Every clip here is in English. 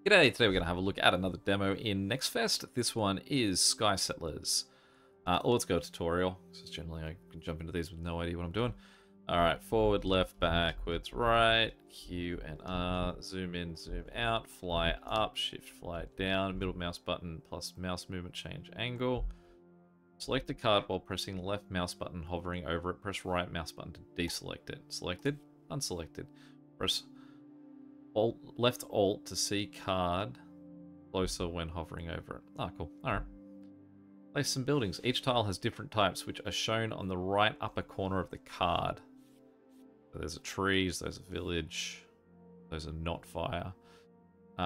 G'day, today we're going to have a look at another demo in Nextfest. This one is Sky Settlers. Let's go tutorial, because generally I can jump into these with no idea what I'm doing. Alright, forward, left, backwards, right, Q and R, zoom in, zoom out, fly up, shift, fly down, middle mouse button plus mouse movement, change angle. Select a card while pressing the left mouse button, hovering over it, press right mouse button to deselect it. Selected, unselected. Press Alt, left Alt to see card closer when hovering over it. Ah, cool. Alright. Place some buildings. Each tile has different types, which are shown on the right upper corner of the card. So there's a trees, there's a village, those are not fire.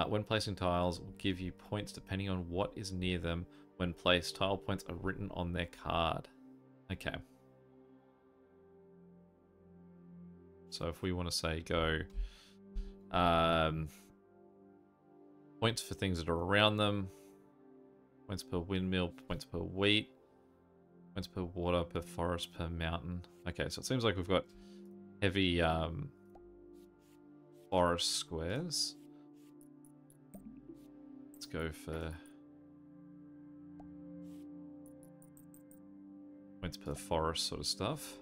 When placing tiles, will give you points depending on what is near them. When placed, tile points are written on their card. Okay. So if we want to say go points for things that are around them, points per windmill, points per wheat, points per water, per forest, per mountain. Okay, so it seems like we've got heavy forest squares. Let's go for points per forest sort of stuff.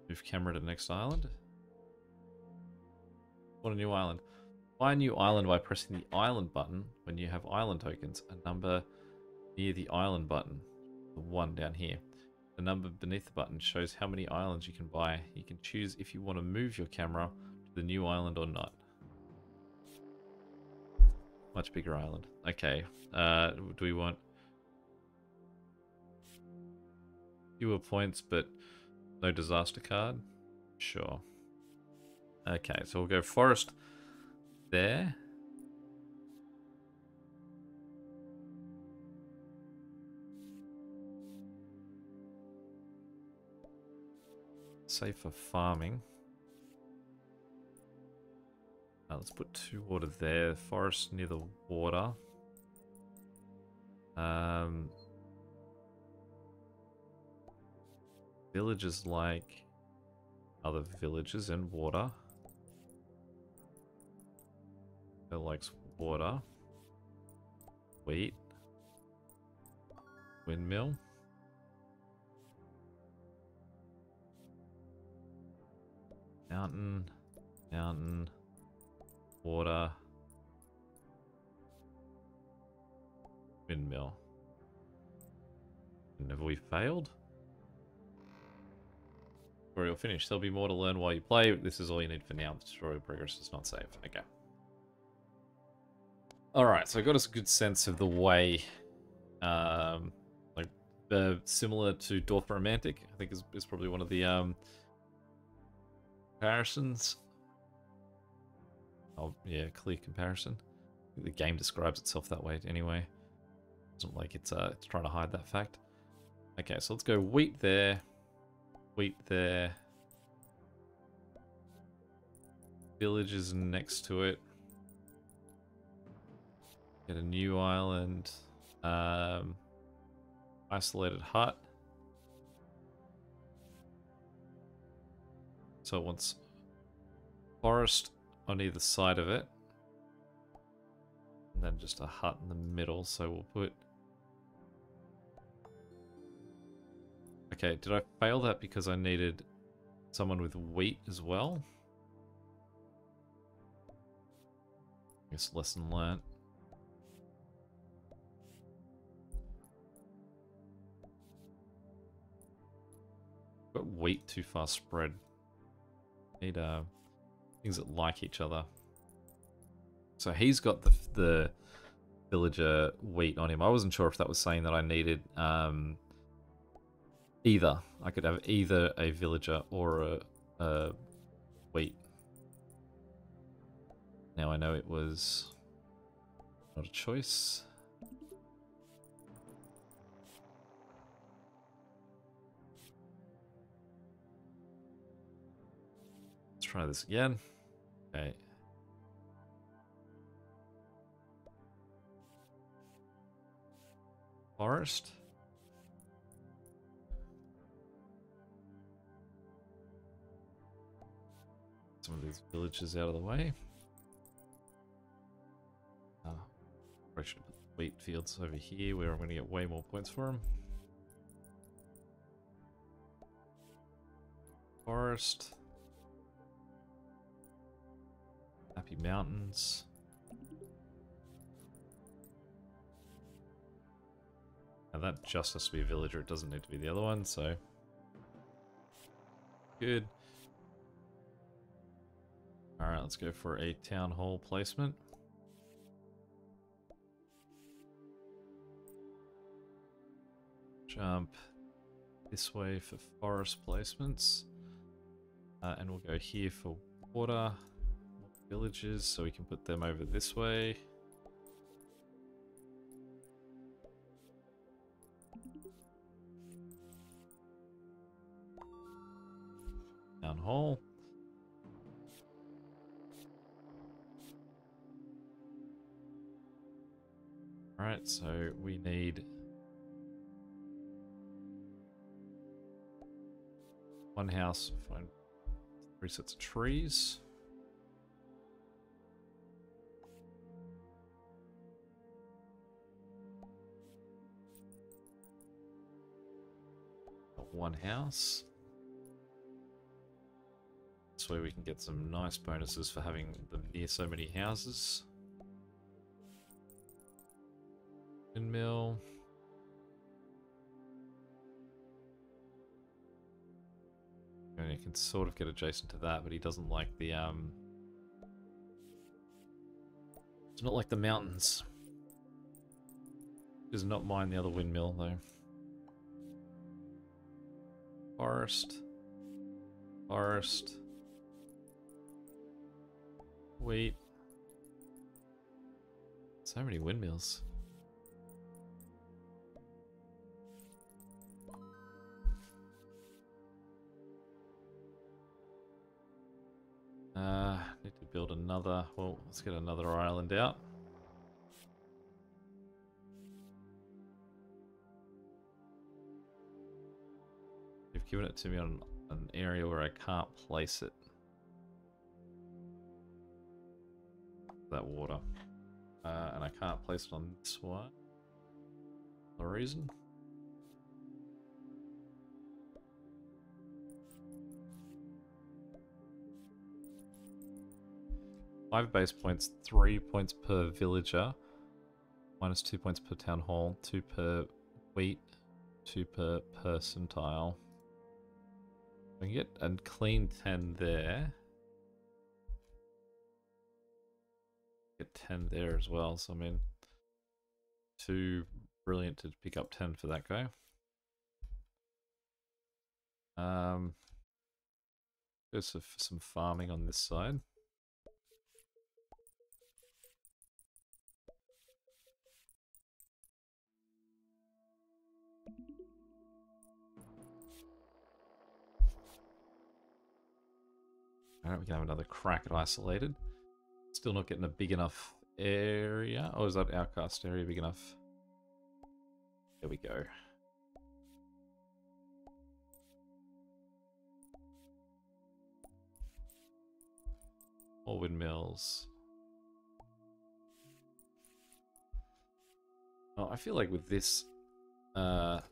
Move camera to the next island. What a new island. Buy a new island by pressing the island button when you have island tokens. A number near the island button. The one down here. The number beneath the button shows how many islands you can buy. You can choose if you want to move your camera to the new island or not. Much bigger island. Okay. Do we want fewer points but no disaster card? Sure. Okay, so we'll go forest there. Safe for farming. Let's put 2 water there. Forest near the water. Villages like other villages and water. It likes water. Wheat. Windmill. Mountain. Mountain. Water. Windmill. And have we failed? Tutorial finished. There'll be more to learn while you play. This is all you need for now. The tutorial progress is not saved. Okay. Alright, so I got us a good sense of the way, similar to Dwarf Romantic, I think is probably one of the comparisons. Oh, yeah, clear comparison. I think the game describes itself that way anyway. It's not like it's trying to hide that fact. Okay, so let's go wheat there. Wheat there. Villages next to it. Get a new island. Isolated hut. So it wants forest on either side of it. And then just a hut in the middle. So we'll put... Okay, did I fail that because I needed someone with wheat as well? I guess lesson learnt. Got wheat too far spread. Need things that like each other. So he's got the villager wheat on him. I wasn't sure if that was saying that I needed either. I could have either a villager or a wheat. Now I know it was not a choice. Let's try this again. Okay. Forest. some of these villages out of the way. Probably should put the wheat fields over here where I'm going to get way more points for them. Forest. Happy Mountains. Now that just has to be a villager, it doesn't need to be the other one, so... Good. Alright, let's go for a town hall placement. Jump this way for forest placements. And we'll go here for water. Villages, so we can put them over this way. Town hall. Alright, so we need one house, find 3 sets of trees. One house. This way we can get some nice bonuses for having them near so many houses. Windmill. And you can sort of get adjacent to that, but he doesn't like the it's not like the mountains. Does not mind the other windmill though. Forest. Forest. Wheat. So many windmills. Need to build another, well, let's get another island out. You've given it to me on an area where I can't place it. That water. And I can't place it on this one. For a reason. Five base points, 3 points per villager, minus 2 points per town hall, 2 per wheat, 2 per percentile. I can get a clean 10 there. Get 10 there as well, so I mean, too brilliant to pick up 10 for that guy. Just for some farming on this side. Alright, we can have another crack at isolated. Still not getting a big enough area. Oh, is that outcast area big enough? There we go. More windmills. Oh, I feel like with this, and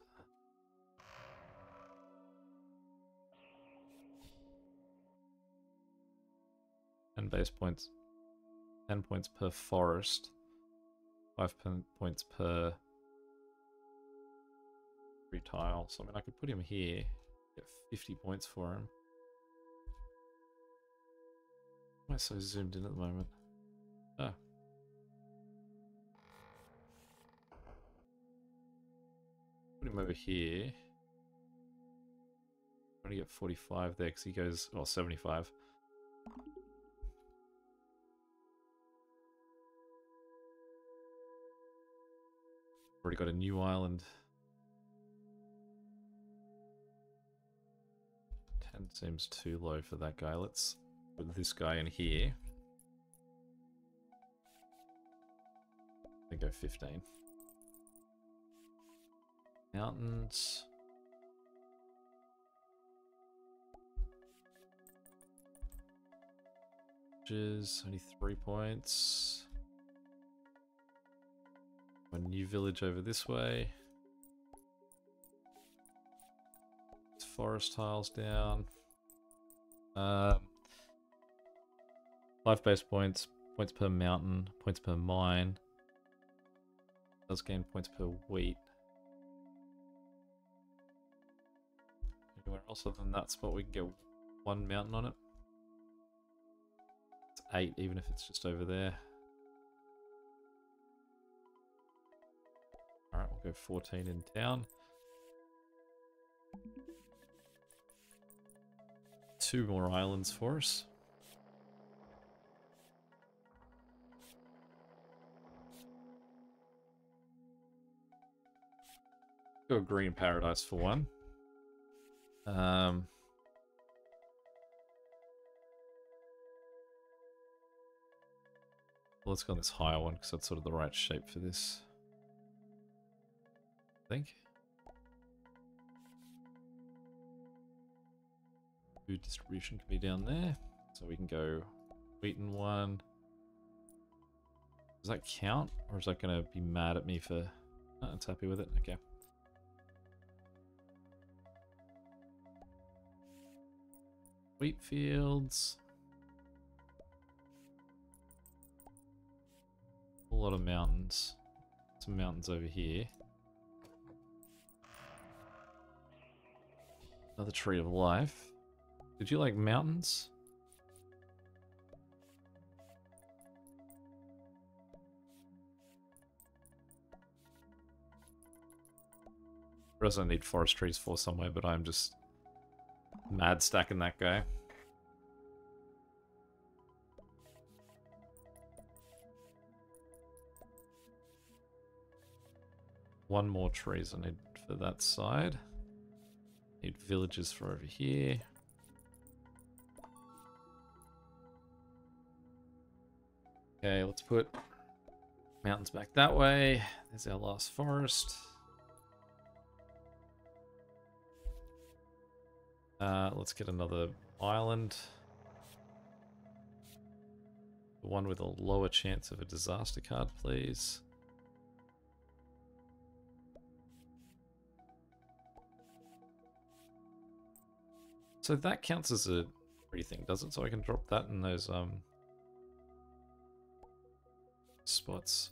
base points, 10 points per forest, 5 points per free tile. So I mean, I could put him here, get 50 points for him. Why am I so zoomed in at the moment? Ah. Put him over here. I'm gonna get 45 there because he goes, well, 75. Already got a new island. 10 seems too low for that guy. Let's put this guy in here. I go 15. Mountains. villages, only 3 points. A new village over this way. It's forest tiles down. 5 base points, points per mountain, points per mine. Does gain points per wheat. Anywhere else other than that spot we can get 1 mountain on it. It's 8 even if it's just over there. Alright, we'll go 14 in town. 2 more islands for us. Go green paradise for 1. Let's go on this higher one because that's sort of the right shape for this. I think. Food distribution can be down there. So we can go wheat in 1. Does that count? Or is that going to be mad at me for... Oh, it's happy with it? Okay. Wheat fields. A lot of mountains. Some mountains over here. Another tree of life. Did you like mountains? Whereas I need forest trees for somewhere, but I'm just mad stacking that guy. One more trees I need for that side. Need villages for over here. Okay, let's put mountains back that way. There's our last forest. Let's get another island. The one with a lower chance of a disaster card, please. So that counts as a free thing, does it? So I can drop that in those spots.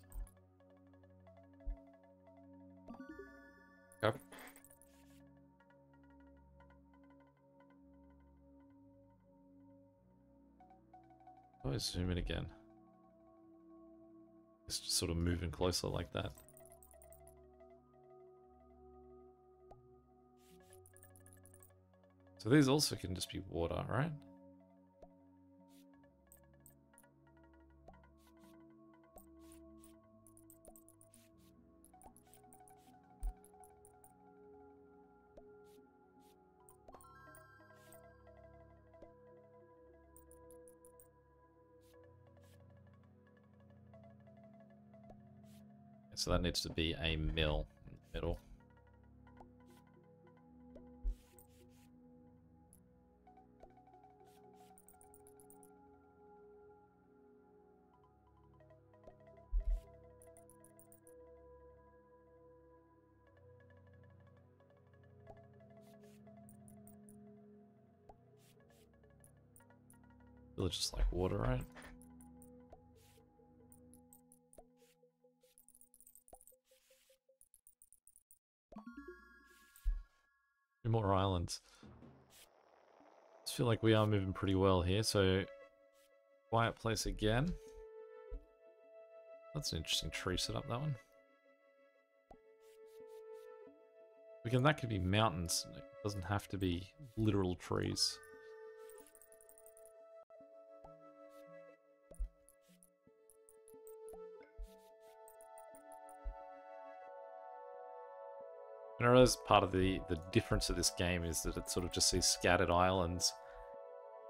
Okay. Oh, zoom in again. It's just sort of moving closer like that. So these also can just be water, right? So that needs to be a mill in the middle. Villages like water, right? Two more islands. I feel like we are moving pretty well here, so quiet place again. That's an interesting tree setup, that one. Again, that could be mountains. It doesn't have to be literal trees. I realize part of the difference of this game is that it sort of just sees scattered islands.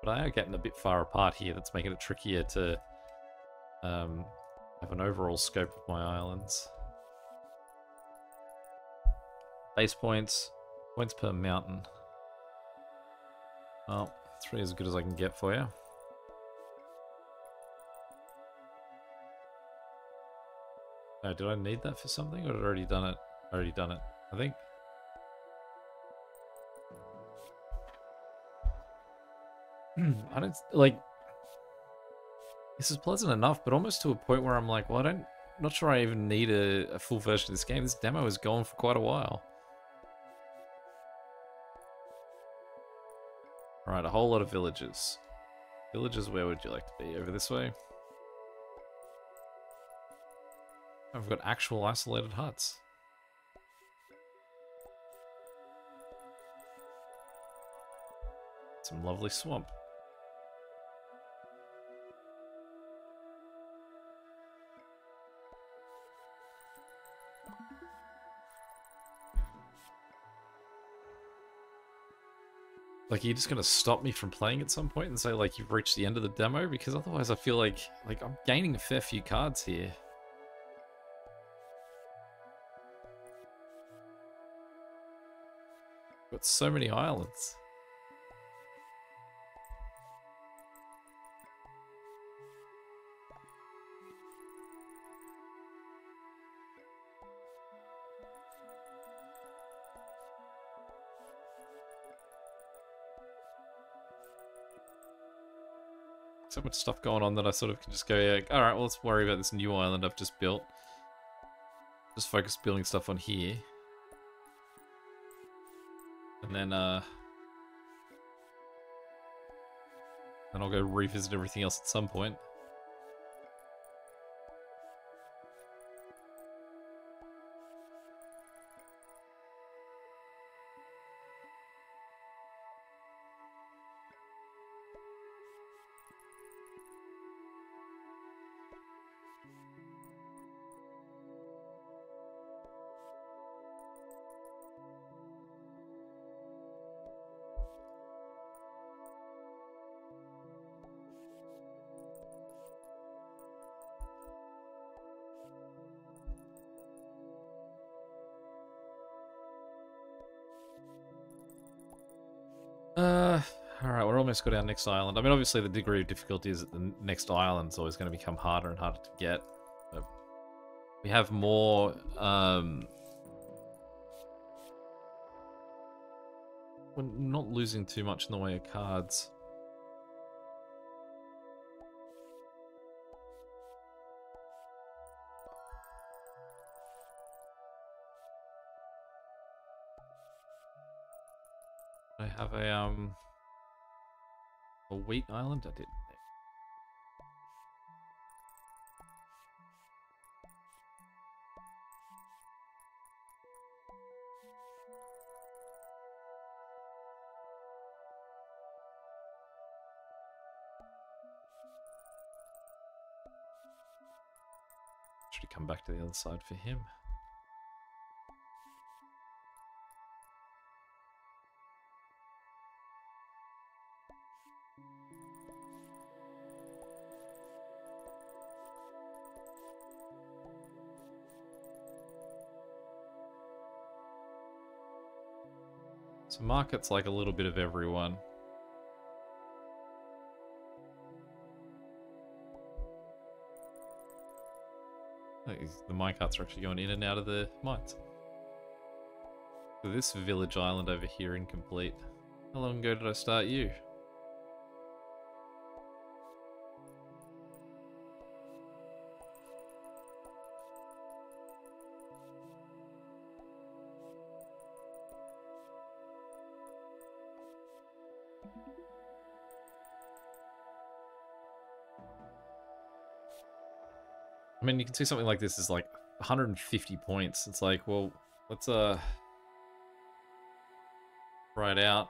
But I am getting a bit far apart here. That's making it trickier to have an overall scope of my islands. Base points. Points per mountain. Oh, 3 is as good as I can get for you. Oh, did I need that for something, or had I already done it? Already done it, I think. I don't like. This is pleasant enough, but almost to a point where I'm like, well, not sure I even need a full version of this game. This demo is going for quite a while. Alright, a whole lot of villages. Villages, where would you like to be? Over this way? I've got actual isolated huts. Some lovely swamp. Like, are you just gonna stop me from playing at some point and say, like, you've reached the end of the demo? Because otherwise I feel like I'm gaining a fair few cards here. Got so many islands. So much stuff going on that I sort of can just go, yeah, alright, well, let's worry about this new island I've just built. Just focus building stuff on here. And then I'll go revisit everything else at some point. Alright, we're almost got our next island. I mean, obviously the degree of difficulty is that the next island's always going to become harder and harder to get. But we have more, we're not losing too much in the way of cards. I have a wheat island? I didn't. Should come back to the other side for him. So market's like a little bit of everyone. The minecarts are actually going in and out of the mines. So this village island over here incomplete. How long ago did I start you? I mean, you can see something like this is like 150 points. It's like, well, let's try it out.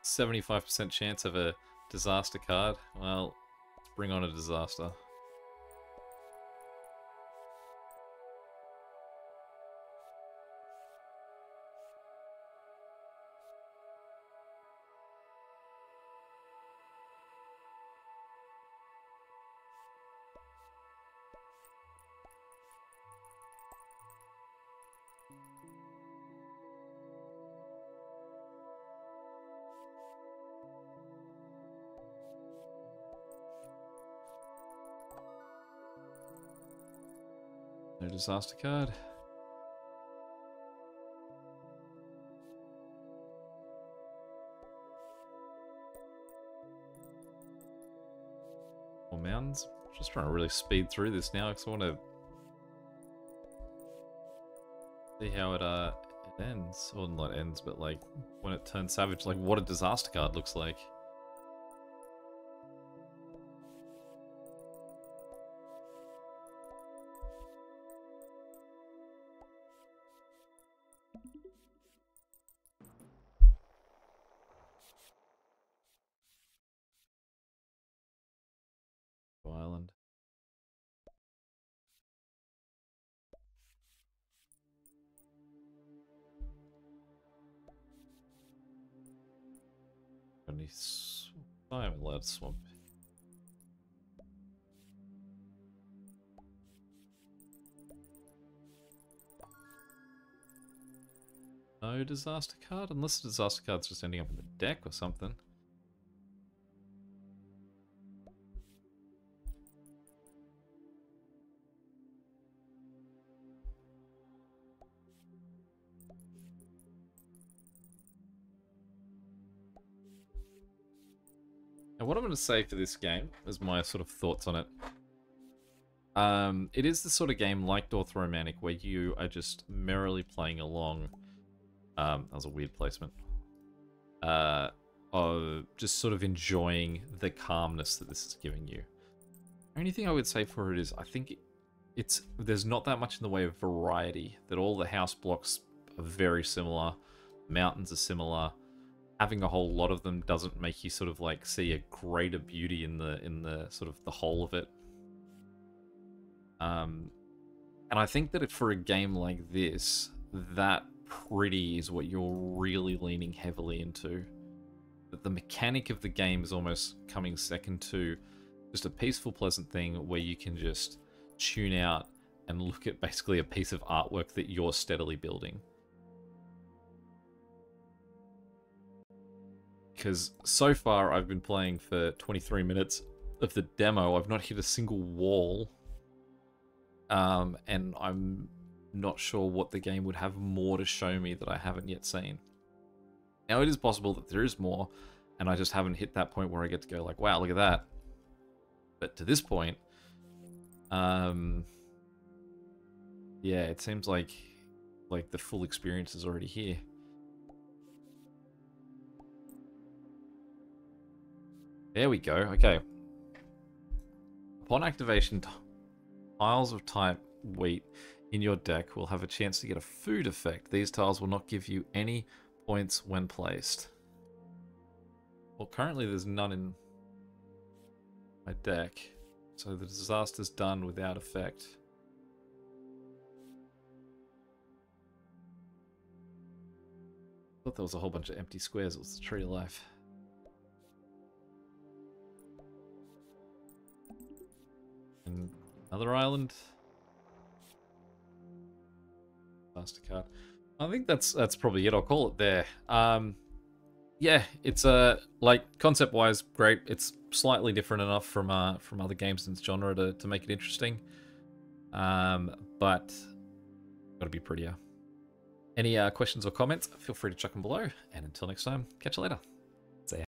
75% chance of a disaster card. Well, let's bring on a disaster. No disaster card. More mountains. Just trying to really speed through this now because I want to see how it ends. Or not ends, but like when it turns savage, like what a disaster card looks like. Island. I haven't allowed swamp. No disaster card? Unless the disaster card's just ending up in the deck or something. And what I'm going to say for this game is my sort of thoughts on it. It is the sort of game like Orthoromantic where you are just merrily playing along. That was a weird placement. Of just sort of enjoying the calmness that this is giving you. The only thing I would say for it is I think there's not that much in the way of variety. That all the house blocks are very similar, mountains are similar. Having a whole lot of them doesn't make you sort of like see a greater beauty in the sort of the whole of it. And I think that for a game like this, that pretty is what you're really leaning heavily into. That the mechanic of the game is almost coming second to just a peaceful, pleasant thing where you can just tune out and look at basically a piece of artwork that you're steadily building. Because so far I've been playing for 23 minutes of the demo. I've not hit a single wall. And I'm not sure what the game would have more to show me that I haven't yet seen. Now it is possible that there is more, and I just haven't hit that point where I get to go like, wow, look at that. But to this point, yeah, it seems like the full experience is already here. There we go. Okay. Upon activation, tiles of type wheat in your deck will have a chance to get a food effect. These tiles will not give you any points when placed. Well, currently there's none in my deck, so the disaster's done without effect. I thought there was a whole bunch of empty squares. It was the tree of life. And another island. Disaster card. I think that's probably it. I'll call it there. Yeah, it's like concept-wise, great. It's slightly different enough from other games in its genre to make it interesting. But gotta be prettier. Any questions or comments? Feel free to chuck them below. And until next time, catch you later. See ya.